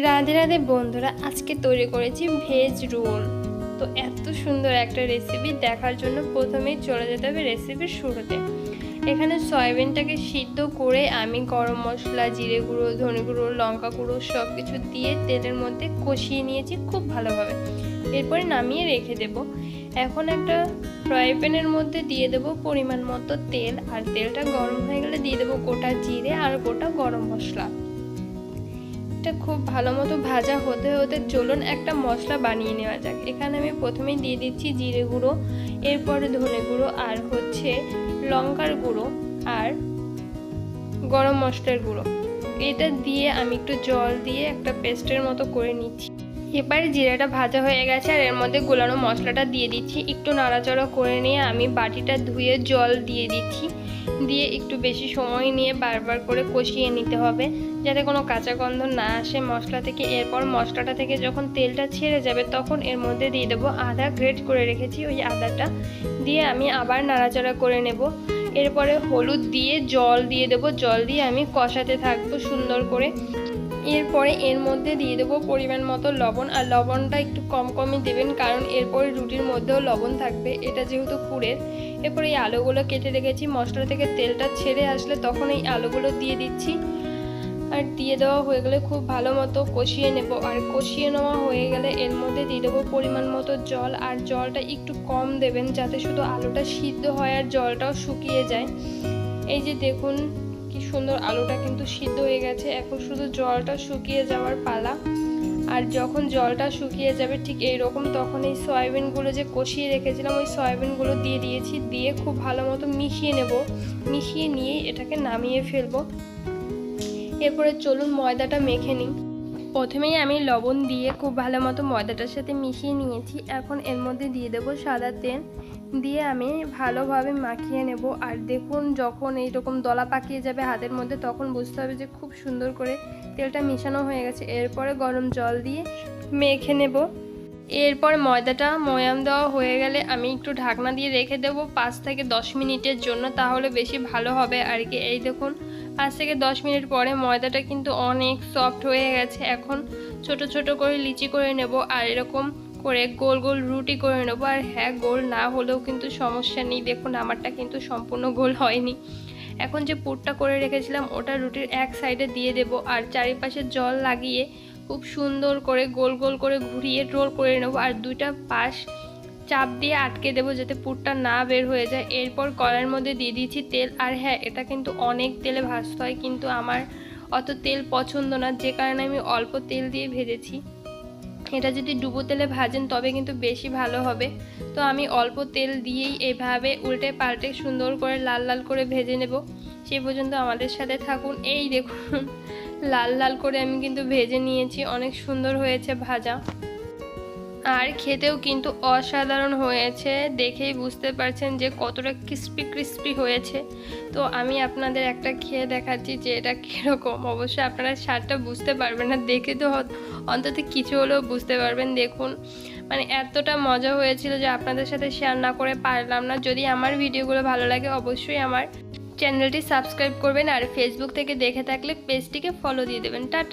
রাধে রাধে বন্ধুরা, আজকে তৈরি করেছি ভেজ রোল। তো এত সুন্দর একটা রেসিপি দেখার জন্য প্রথমেই চলে যেতে হবে রেসিপির শুরুতে। এখানে সয়াবিনটাকে সিদ্ধ করে আমি গরম মশলা, জিরে গুঁড়ো, ধনে গুঁড়ো, লঙ্কা গুঁড়ো সব কিছু দিয়ে তেলের মধ্যে কষিয়ে নিয়েছি খুব ভালোভাবে। এরপরে নামিয়ে রেখে দেব। এখন একটা ফ্রাই প্যানের মধ্যে দিয়ে দেব পরিমাণ মতো তেল, আর তেলটা গরম হয়ে গেলে দিয়ে দেবো গোটা জিরে আর গোটা গরম মশলা। খুব ভালো মতো ভাজা হতে হতে চলুন একটা মশলা বানিয়ে নেওয়া যাক। এখানে আমি প্রথমেই দিয়ে দিচ্ছি জিরে গুঁড়ো, এরপরে ধনে গুঁড়ো, আর লঙ্কার গুঁড়ো আর গরম মশলার গুঁড়ো। এটা দিয়ে আমি একটু জল দিয়ে একটা পেস্টের মতো করে নিচ্ছি। এবারে জিরাটা ভাজা হয়ে গেছে আর এর মধ্যে গোলানো মশলাটা দিয়ে দিচ্ছি। একটু নাড়াচাড়া করে নিয়ে আমি বাটিটা ধুয়ে জল দিয়ে দিচ্ছি। দিয়ে একটু বেশি সময় নিয়ে বারবার করে কষিয়ে নিতে হবে যাতে কোনো কাঁচা গন্ধ না আসে মশলা থেকে। এরপর মশলাটা থেকে যখন তেলটা ছেড়ে যাবে তখন এর মধ্যে দিয়ে দেবো আদা, গ্রেট করে রেখেছি ওই আদাটা দিয়ে আমি আবার নাড়াচাড়া করে নেব। এরপরে হলুদ দিয়ে জল দিয়ে দেবো, জল দিয়ে আমি কষাতে থাকবো সুন্দর করে। এরপরে এর মধ্যে দিয়ে দেবো পরিমাণ মতো লবণ, আর লবণটা একটু কম কমই দেবেন কারণ এরপরে রুটির মধ্যেও লবণ থাকবে, এটা যেহেতু পুরের। এরপরে এই আলুগুলো কেটে রেখেছি, মশলা থেকে তেলটা ছেড়ে আসলে তখন এই আলুগুলো দিয়ে দিচ্ছি। আর দিয়ে দেওয়া হয়ে গেলে খুব ভালো মতো কষিয়ে নেব। আর কষিয়ে নেওয়া হয়ে গেলে এর মধ্যে দিয়ে দেবো পরিমাণ মতো জল, আর জলটা একটু কম দেবেন যাতে শুধু আলুটা সিদ্ধ হয় আর জলটাও শুকিয়ে যায়। এই যে দেখুন কি সুন্দর আলুটা কিন্তু সিদ্ধ হয়ে গেছে, এখন শুধু জলটা শুকিয়ে যাওয়ার পালা। আর যখন জলটা শুকিয়ে যাবে ঠিক এইরকম তখন এই সয়াবিনগুলো যে কষিয়ে রেখেছিলাম ওই সয়াবিনগুলো দিয়ে দিয়েছি, দিয়ে খুব ভালো মতো মিশিয়ে নেব। মিশিয়ে নিয়ে এটাকে নামিয়ে ফেলবো। এরপরে চলুন ময়দাটা মেখে নিই। প্রথমেই আমি লবণ দিয়ে খুব ভালো মতো ময়দাটার সাথে মিশিয়ে নিয়েছি। এখন এর মধ্যে দিয়ে দেবো সাদা তেল, দিয়ে আমি ভালোভাবে মাখিয়ে নেব। আর দেখুন যখন এইরকম দলা পাকিয়ে যাবে হাতের মধ্যে তখন বুঝতে হবে যে খুব সুন্দর করে তেলটা মেশানো হয়ে গেছে। এরপরে গরম জল দিয়ে মেখে নেব। এরপর ময়দাটা ময়াম দেওয়া হয়ে গেলে আমি একটু ঢাকনা দিয়ে রেখে দেবো 5 থেকে 10 মিনিটের জন্য, তাহলে বেশি ভালো হবে আর কি। এই দেখুন 5 থেকে 10 মিনিট পরে ময়দাটা কিন্তু অনেক সফট হয়ে গেছে। এখন ছোট ছোট করে লিচি করে নেব আর এরকম করে গোল গোল রুটি করে নেব। আর হ্যাঁ, গোল না হলেও কিন্তু সমস্যা নেই, দেখুন আমারটা কিন্তু সম্পূর্ণ গোল হয়নি। এখন যে পুরটা করে রেখেছিলাম ওটা রুটির এক সাইডে দিয়ে দেব, আর চারিপাশে জল লাগিয়ে খুব সুন্দর করে গোল গোল করে ঘুরিয়ে রোল করে নেব। আর দুইটা পাশ চাপ দিয়ে আটকে দেবো যাতে পুরটা না বের হয়ে যায়। এরপর কড়াইয়ের মধ্যে দিয়ে দিয়েছি তেল। আর হ্যাঁ, এটা কিন্তু অনেক তেলে ভাজতে হয়, কিন্তু আমার অত তেল পছন্দ না, যে কারণে আমি অল্প তেল দিয়ে ভেজেছি। এটা যদি ডুবো তেলে ভাজেন তবে কিন্তু বেশি ভালো হবে। তো আমি অল্প তেল দিয়েই এভাবে উল্টে পাল্টে সুন্দর করে লাল লাল করে ভেজে নেব। সেই পর্যন্ত আমাদের সাথে থাকুন। এই দেখুন লাল লাল করে আমি কিন্তু ভেজে নিয়েছি, অনেক সুন্দর হয়েছে ভাজা, আর খেতেও কিন্তু অসাধারণ হয়েছে। দেখেই বুঝতে পারছেন যে কতটা ক্রিস্পি ক্রিস্পি হয়েছে। তো আমি আপনাদের একটা খেয়ে দেখাচ্ছি যে এটা কীরকম। অবশ্যই আপনারা স্বাদটা বুঝতে পারবেন না, দেখে তো অন্তত কিছু হলেও বুঝতে পারবেন। দেখুন মানে এতটা মজা হয়েছিল যে আপনাদের সাথে শেয়ার না করে পারলাম না। যদি আমার ভিডিওগুলো ভালো লাগে অবশ্যই আমার চ্যানেলটি সাবস্ক্রাইব করবেন, আর ফেসবুক থেকে দেখে থাকলে পেজটিকে ফলো দিয়ে দেবেন। টাটা।